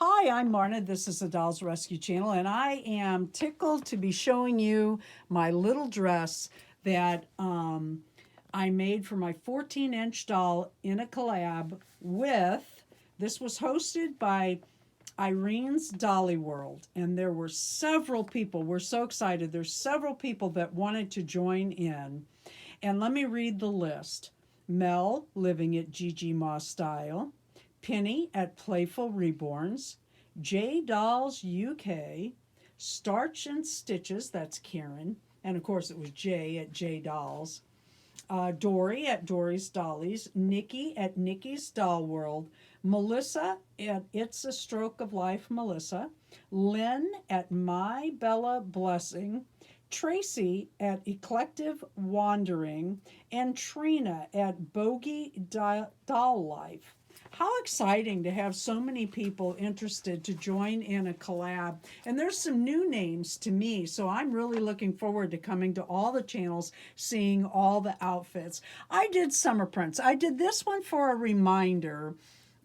Hi, I'm Marna. This is the Dolls Rescue Channel, and I am tickled to be showing you my little dress that I made for my 14-inch doll in a collab with, this was hosted by Irene's Dolly World, and there were several people. We're so excited. There's several people that wanted to join in. And let me read the list. Mel, living at Gigi Ma Style. Penny at Playful Reborns. J Dolls UK. Starch and Stitches, that's Karen. And of course, it was Jay at J Dolls. Dory at Dory's Dollies, Nikki at Nikki's Doll World, Melissa at It's a Stroke of Life Melissa, Lynn at My Bella Blessing, Tracy at Eclective Wandering, and Trina at Bogey Doll Life. How exciting to have so many people interested to join in a collab. And there's some new names to me, so I'm really looking forward to coming to all the channels, seeing all the outfits. I did summer prints. I did this one for a reminder,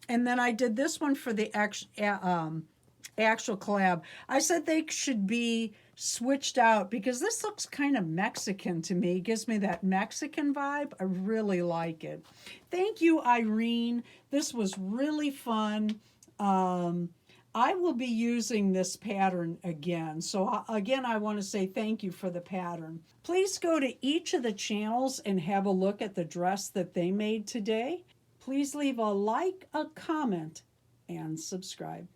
and then I did this one for the actual collab. I said they should be switched out because this looks kind of Mexican to me. It gives me that Mexican vibe. I really like it. Thank you, Irene. This was really fun. I will be using this pattern again. So again, I want to say thank you for the pattern. Please go to each of the channels and have a look at the dress that they made today. Please leave a like, a comment, and subscribe.